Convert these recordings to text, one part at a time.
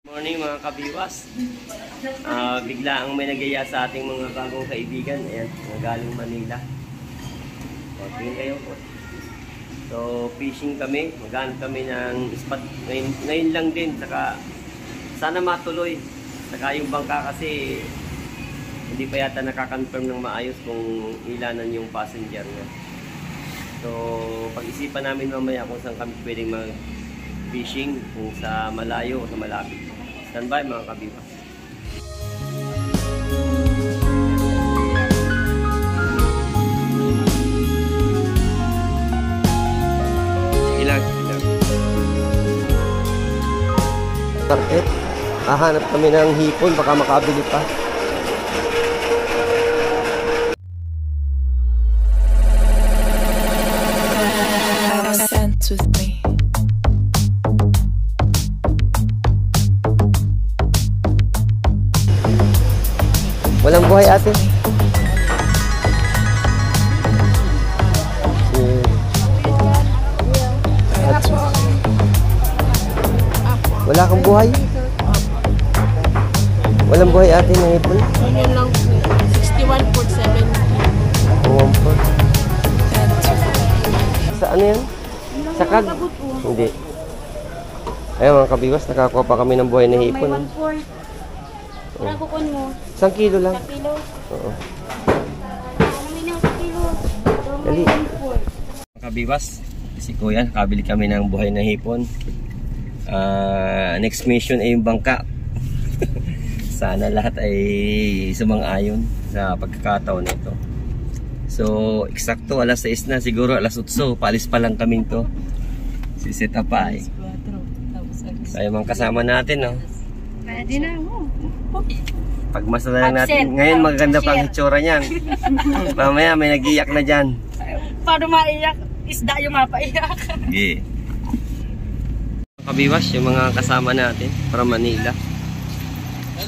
Morning mga kabiwas. Bigla ang may nagaya sa ating mga bagong kaibigan. Ayan, galing Manila. Tingin kayo po. So, fishing kami. Maghanap kami ng spot. Ngayon lang din. Saka, sana matuloy. Saka yung bangka kasi hindi pa yata nakakonfirm ng maayos kung ilanan yung passenger niya. So, pag-isipan namin mamaya kung saan kami pwedeng mag-fishing. Kung sa malayo o sa malapit. Standby mga kabiwas. Ilag. Market. Hahanap kami ng hipon, baka makabili pa. With me. Walang buhay ate. Wala kang buhay? Walang buhay ate ng hipon? Yun lang po. 61.7. Sa ano yan? Sakag? Hindi. Ayun mga kabiwas, nakakuha pa kami ng buhay na hipon. May 1/4. Wala kukun mo. 1 kilo lang. 1 kilo. Oo. May na 1 kilo. Dali. Mga kabiwas, si Kuya, nakabili kami ng buhay na hipon. Next mission ay yung bangka. Sana lahat ay sumang-ayon sa pagkakataon nito. So, eksakto alas 6 na, siguro alas 8, paalis pa lang kaming to. Siset up pa eh. Kaya mga kasama natin, no? Pwede na mo. Pagmasa na lang natin. Ngayon magaganda pang hitsura niyan. Mamaya may nag-iyak na dyan. Paano maiyak? Isda yung mapaiyak. Okay. Kabiwas, yung mga kasama natin from Manila.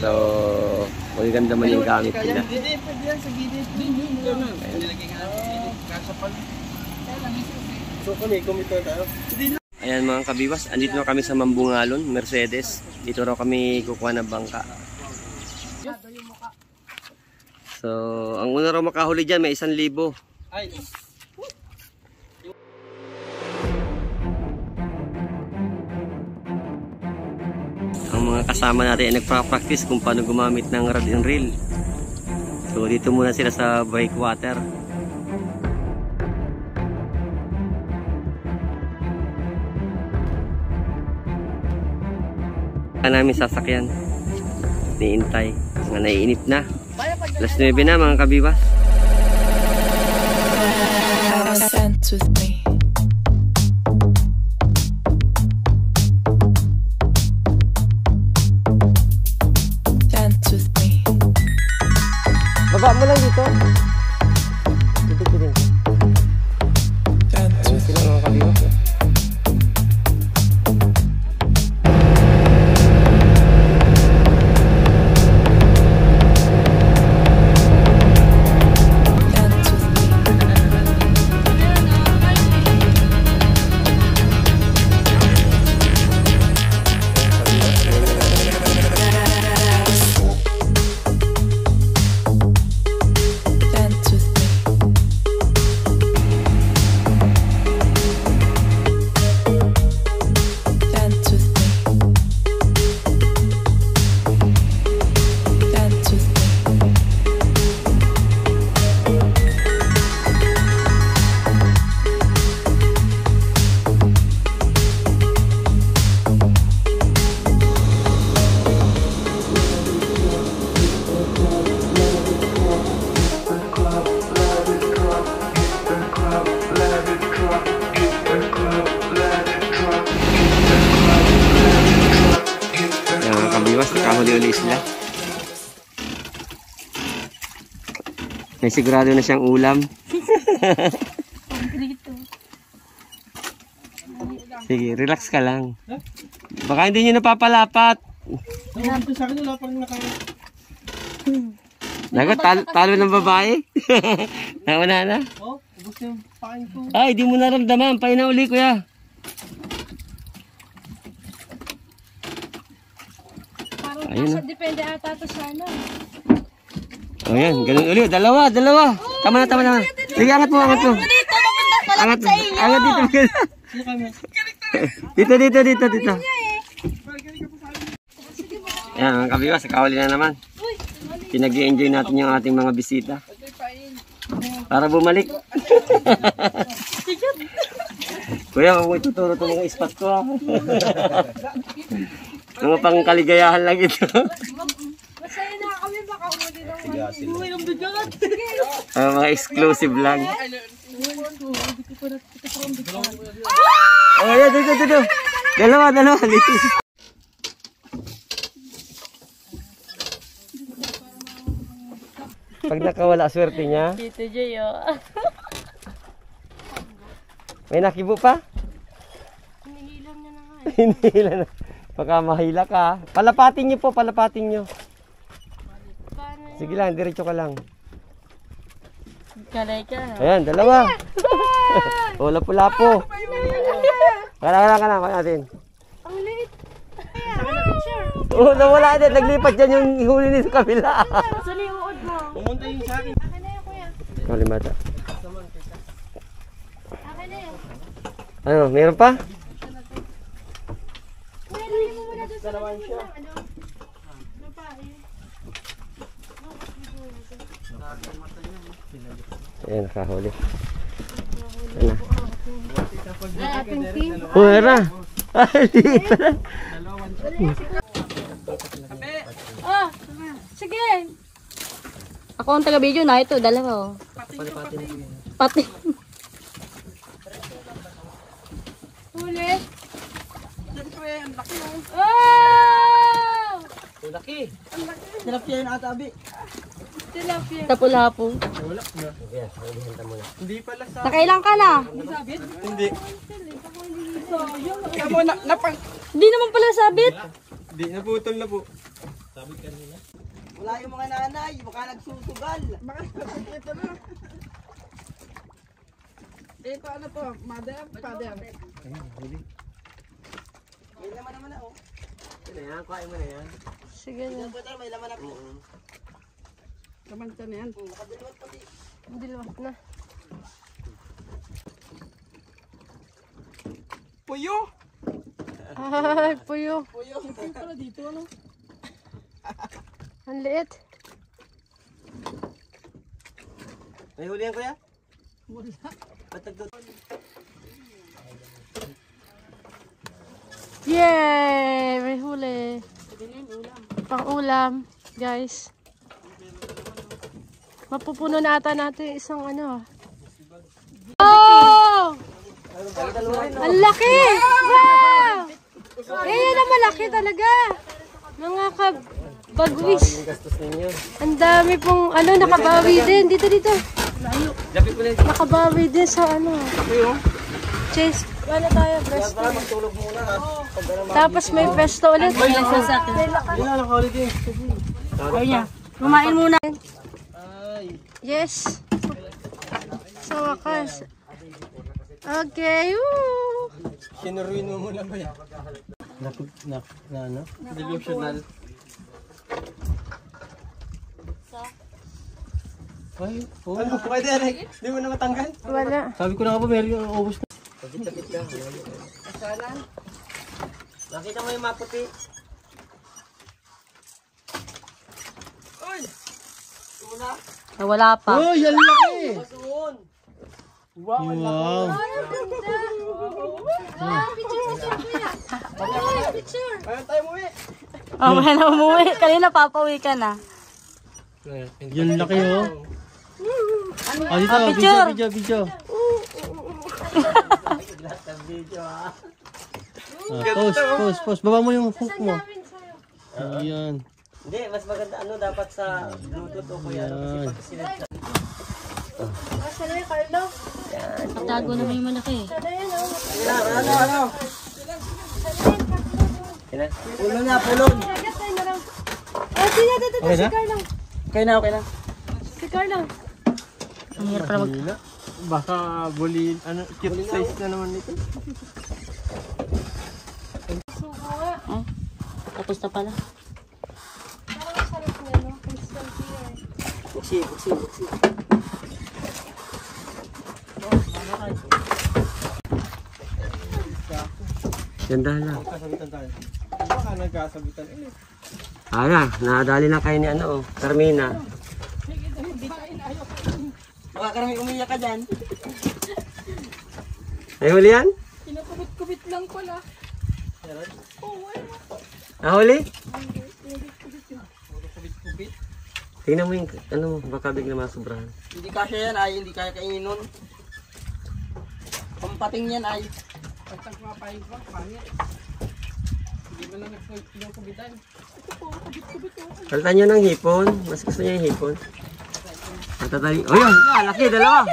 So, magaganda man yung gamit nila. Ayan mga kabiwas, andito na kami sa Mambungalon, Mercedes. Dito raw kami kukuha ng bangka. So, ang una raw makahuli dyan, may 1,000. Ang mga kasama natin ay nagpa-practice kung paano gumamit ng rod and reel. So, dito muna sila sa breakwater. Namin sasakyan niintay nga naiinip na alas 9 na mga kabiwas. Dance with me. Dance with me. Baba mo lang dito. Titigilin ko. Dance with Sila mga kabiwas. Nakahuli-uli sila. May sigurado na siyang ulam. Sige, relax ka lang. Baka hindi nyo napapalapat. Nago, talo ng babae. Nauna na. Ay, di mo naramdaman. Pahin na uli, kuya. Ayun na. Depende ata to sa ano. O yan, ganun ulit. Dalawa. Tama na. Sige, angat mo. Angat dito. Dito. Yan, mga kabiwas, kakawali na naman. Pinag-i-enjoy natin yung ating mga bisita. Para bumalik. Kuya, huwag mo ituturo itong mga spot ko. Mga pangkaligayahan lang ito. Masaya na kami baka umuli ng Mga exclusive lang. Oh, yan, dito. Dalawa. Pag nakawala, swerte niya. Tito Jay, oh. May nakibo pa? Hinihilam niya na nga. Hinihila na. Baka mahila ka. Palapatin niyo po. Paano Sige lang, diretso ka lang. Kalay ka. Ayan, dalawa. O, lapo-lapo. Kala natin. Ang liit. Oo, nawala din. Naglipat dyan yung huli ni sa kabila. Sa liuod mo. Pumunta yun sa akin. Akin na yun, kuya. Malimata. Akin na yun. Ano, meron pa? Kuya, lagyan mo muna doon sa ano? Ano pa, Ayan, nakahuli. Ayan na. ating team. Oh, meron na. Ay, dito na. Oh, sige. Ako ang taga-video na ito, dalawa. Pati. Huli. Oh! Laki. Tilapia yun ata, Abi. Tilapia. Tapo-lapo. Hindi pala sa... Nakailang ka na? Hindi. Kamo na, Hindi naman pala sabit. Hindi, naputol na po. Sabi kanina. Wala yung mga nanay, baka nagsusugal. Baka ito na. Ito ano to, mother, father. May laman naman na, oh. Ito na yan, kuhain mo na yan. Sige na. May laman na po. Laman ka na yan. Nakadilwat pati. Dilawat na. Puyo! Ay, puyo. Puyo. Pala dito, ano? Ang liit. May huli yan, kuya? Wala. Patagdot. Yay! May huli. Pang-ulam, guys. Mapupuno na ata natin isang ano. Oh! Ang laki! Wow! Yan na malaki talaga. Mga kabagwis. Gastos ninyo. Ang dami pong ano, nakabawi din. Dito. Lapit ko na. Nakabawi din sa ano. Chase. Ano tayo? Presto. Magtulog muna, ha? Tapos may presto ulit. Hindi na, nakaulit din. Ayun. Kumain muna. Ay. Yes. Sa wakas. Okay. Woo! Sinuruin mo muna ba yan? Na ano? Delusional. Ay, oh. Ano? Pwede, Eric? Hindi mo na matanggal? Wala. Sabi ko na nga ba, meron yung ubos na. Tapit ka. Nakita mo yung maputi. Wala pa. Oh, yan laki! Wow. Wow! Ayaw tayo mo eh! Oh, may na umuwi. Kanina papauwi ka na. Yan laki oh! Ah, dito, picture. video. Post. Baba mo yung hook mo. Ayan. Hindi, mas maganda ano dapat sa Bluetooth o kuya. Kasi pag sila... Asa na yung Carlo? Patago naman yung malaki. Ano? Kailan? Pulon na, pulon! Dito, Okay si na? Carlo. Okay na. Si Carlo. Ang hirap pala mag... Baka bulin, ano, cute size na naman nito. Tapos na pala. Buksi. Ganda lang. Kasabitan tayo. Baka nagkasabitan ulit. Nadali na kayo ni ano, Carmina. Baka karami umiyak ka dyan. May huli yan? Kinakubit-kubit lang pala. Nahuli? Kubit-kubit. Tingnan mo yung, ano mo, baka bigla masubrahan. Hindi kasya yan ay, hindi kaya kainin nun. Pampating yan ay. Pagtang kumapain ko, pangit. Hindi mo lang kubitan. Kaltan nyo ng hipon. Mas gusto niya yung hipon. Matatali. Oh yun! Laki, dalawa!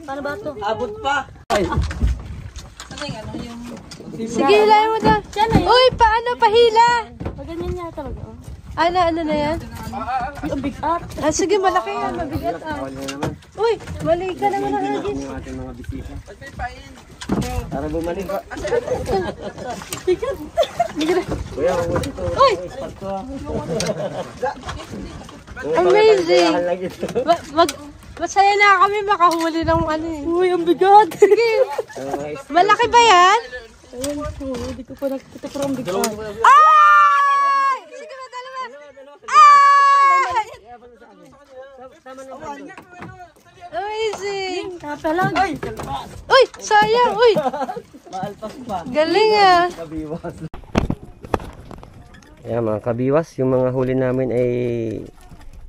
Paano ba ito? Abot pa. Sige, hilahin mo na. Uy, paano pahila? Ganyan niya talaga. Ano na yan? Bigat. Sige, malaki yan. Mabigat Uy, mali ka naman ang hagis. Yung ating mga bisita. Para bumalik. Kuya, huwag ito. Uy! Amazing! Masaya na kami makahuli ng ano eh. Uy, ang bigat! Sige! Malaki ba yan? Hindi ko pa nakikita parang bigat. Ay! Sige ba, dalawa? Ay! Amazing! Kapalag. Uy, sayang! Uy! Maalpas pa. Galing ah! Kabiwas. Ayan mga kabiwas, yung mga huli namin ay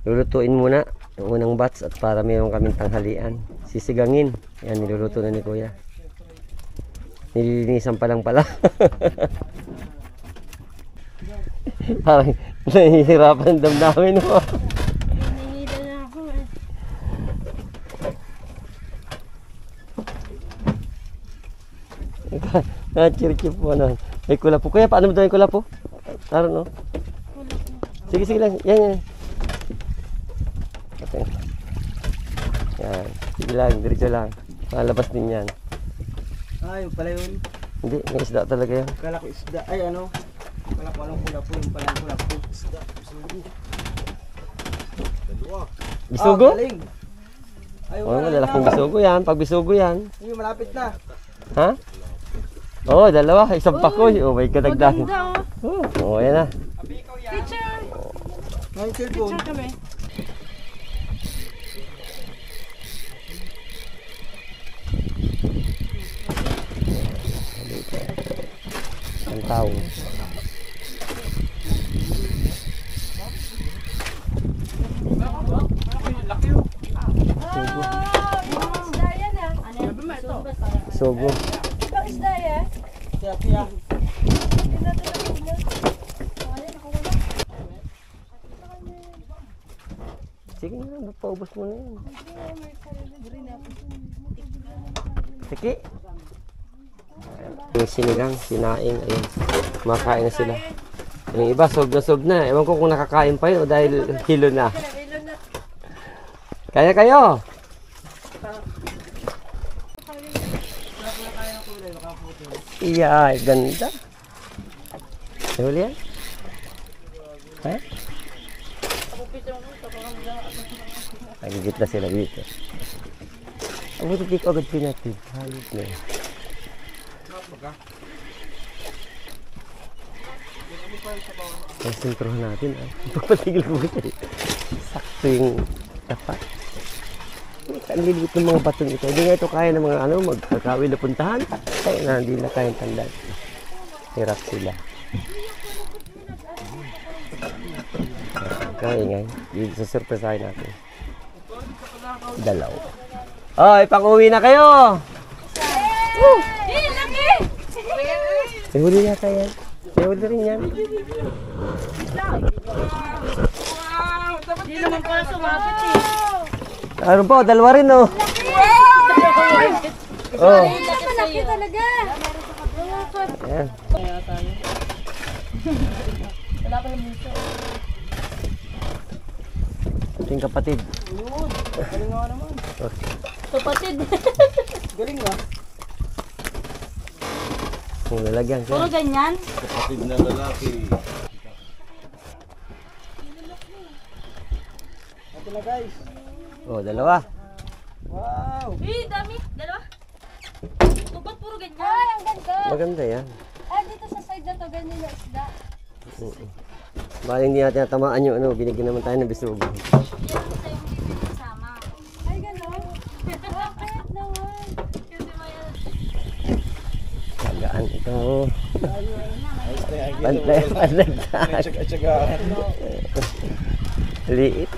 lulutuin muna yung unang batch at para mayroon kaming tanghalian. Sisigangin. Ayan, niluluto na ni Kuya. Nililinisan pa lang pala. Parang nahihirapan ang damdamin mo. Nahihila na ako eh. Nachirchip mo na. May kulapo. Kuya, paano mo daw yung kulapo? Taro, no? Sige lang. Yan. Okay. Yan. Sige lang, diretso lang. Malabas din yan. Ay, yung pala yun. Hindi, may isda talaga yan. Kala ko isda. Ay, ano? Kala ko anong pula po. Yung pala yung pula po. Isda. Bisugo? Galing. Ay, Oo, lalaking bisugo yan. Pag bisugo yan. Uy, malapit na. Ha? Oo, dalawa. Isang pakoy. Oh, may kadagdag. Maganda oh. Oo, yan na. Picture. May cellphone. Picture kami. Ang tao. Isda yan ah. Sugo. Ibang isda yan. Siya. Sige na, paubos mo na yan. Sige. Yung sinigang, sinaing, ayun. Kumakain na sila. Yung iba, sog na. Ewan ko kung nakakain pa yun o dahil hilo na. Kaya kayo? Iya, ganda. Huli yan? Ha? Nagigit na sila dito. Ang buti ko agad pinatid. Hayop na yan. Konsentrohan natin. Pagpatigil ko ito. Sakto yung tapat. Ang liliit ng mga batong ito. Hindi nga ito kaya ng mga magkakawil na puntahan. Kaya na, hindi na kayang tandaan. Hirap sila. Kaya nga, susurpresahin natin. Dalaw. Oy, pang-uwi na kayo! May huli na kaya. May huli rin yan. Hindi naman pala sumabit eh. Ano po, dalawa rin oh. Oh. Malaki talaga. Ayan. Wala pa yung buso. Ating kapatid. Galing nga naman. Kapatid. Galing nga. Kung lalagyan siya. Puro ganyan. Kapatid na lalaki. Ito na guys. Oh, dalawa. Wow. Dami. Dalawa. Ba't puro ganyan? Ay, ang ganda. Maganda yan. Ah, dito sa side na to, ganyan na isda. Bali hindi natin natamaan yung ano, binigyan naman tayo ng bisugo. Yan sa yung bibili kasama. Ay, gano'n? Bakit naman? Kasi may... Tagaan ito. Pantay. Tsagaan. Liit.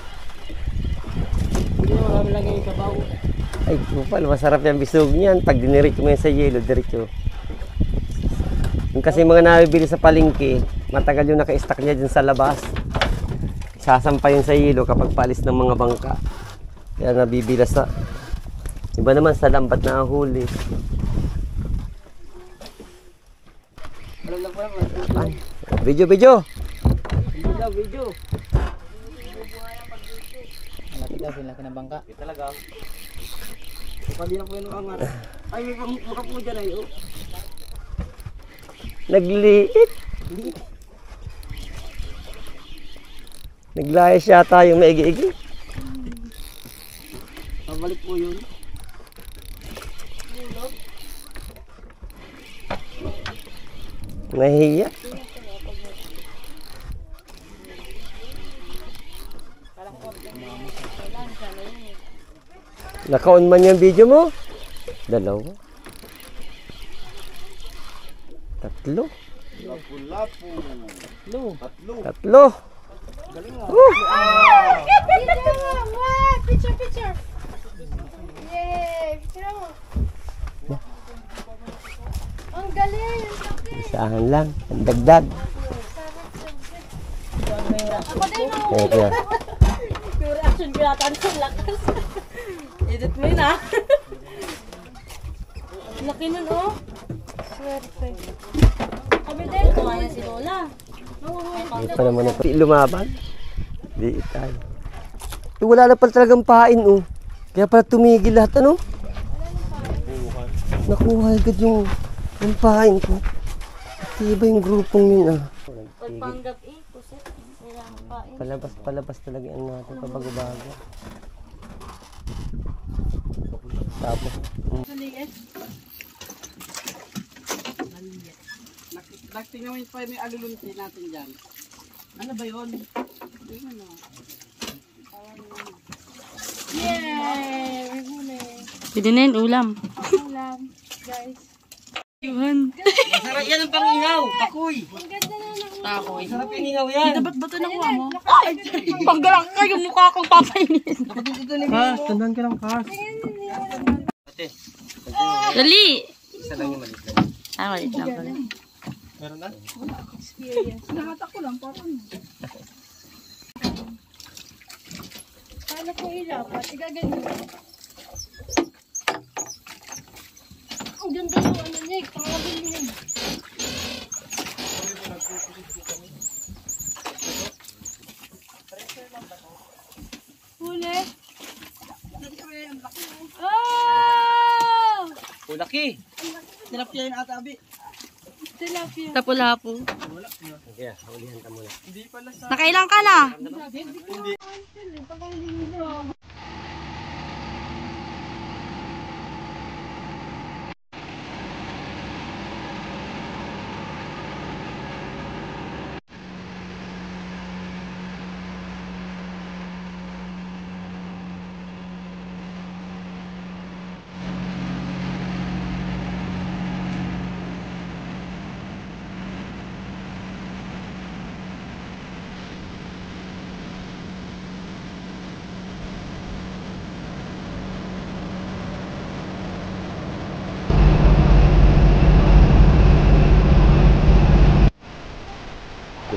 Hindi mo kami lagay yung sabaw. Ay, kupal, masarap yung bisog niyan. Pag diniretso mo yan sa yelo, diretso. Yung kasi mga nabibili sa palengke, matagal yung naka-stack niya dyan sa labas. Sasampa yun sa yelo kapag paalis ng mga bangka. Kaya nabibilas sa... Iba naman sa lambat na huli. Alam lang po Ay, video, video! Video. Malaki daw, laki ng bangka. Talaga. Kapag yan po yung angat. Ay, may mukha po dyan ay. Oh. Nagliit. Naglayas yata yung maigi-igi. Pabalik po yun. Nahiya. Naka-on man yung video mo? Dalawa. Tatlo. Tatlo. Picture! Yay! Picture mo! Ang galing! Ang laki! Isahan lang. Ang dagdag. Ako din oh! Kaya kaya. Yung reaction ko yata ang lakas. Edit mo yun ah. Laki nun oh. Swerte. Kami din. Kumaya si Lola. Hindi pa naman na lumaban. Di tayo. Wala na pala talagang pain oh. Kaya pala tumigil lahat ano? Nakuha agad yung pain ko. Iba yung grupong yun ah. Pagpanggap puset. Kailangan pain. Palabas talaga yan natin pabago-bago. Tapos, Tingnan mo yung pa may alulunti natin dyan. Ano ba yun? Yay! May huli. Pwede na yun, ulam. Ulam, guys. Masarap yan ang pangihaw. Takoy. Ang ganda na ng Takoy. Masarap yung ihaw yan. Ba't bato nakuha mo? Ay! Panggalak ka yung mukha kong papainis. Tandaan ka lang, Kas. Dali! isa lang yung maliit. Ah, malit lang pala. Meron na? experience. Nakatak ko lang, parang. Paano ko ilapat? Igaganyan. Ang ganda yung ano niya, pangabili niya. Huli. Oh! Laki! Tilapia yung atabi. Tilapia. Tapo-lapo. Kaya, ulihan ka muna. Nakailang ka na?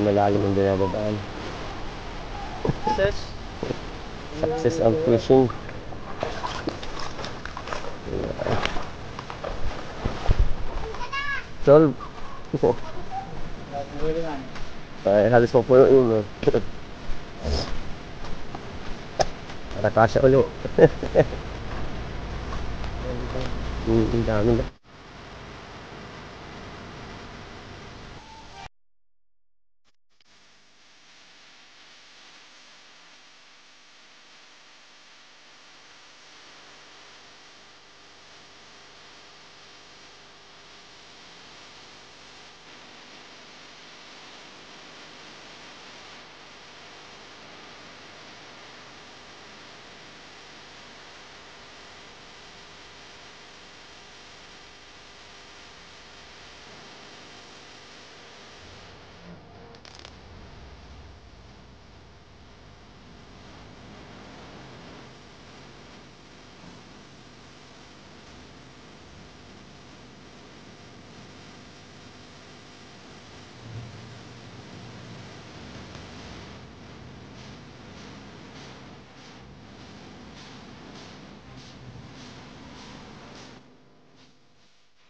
Malalim ang dinadadaan. Success. Success ang fishing. Solve. Ay, halos po po yung para kasya ulit. Ang dami na.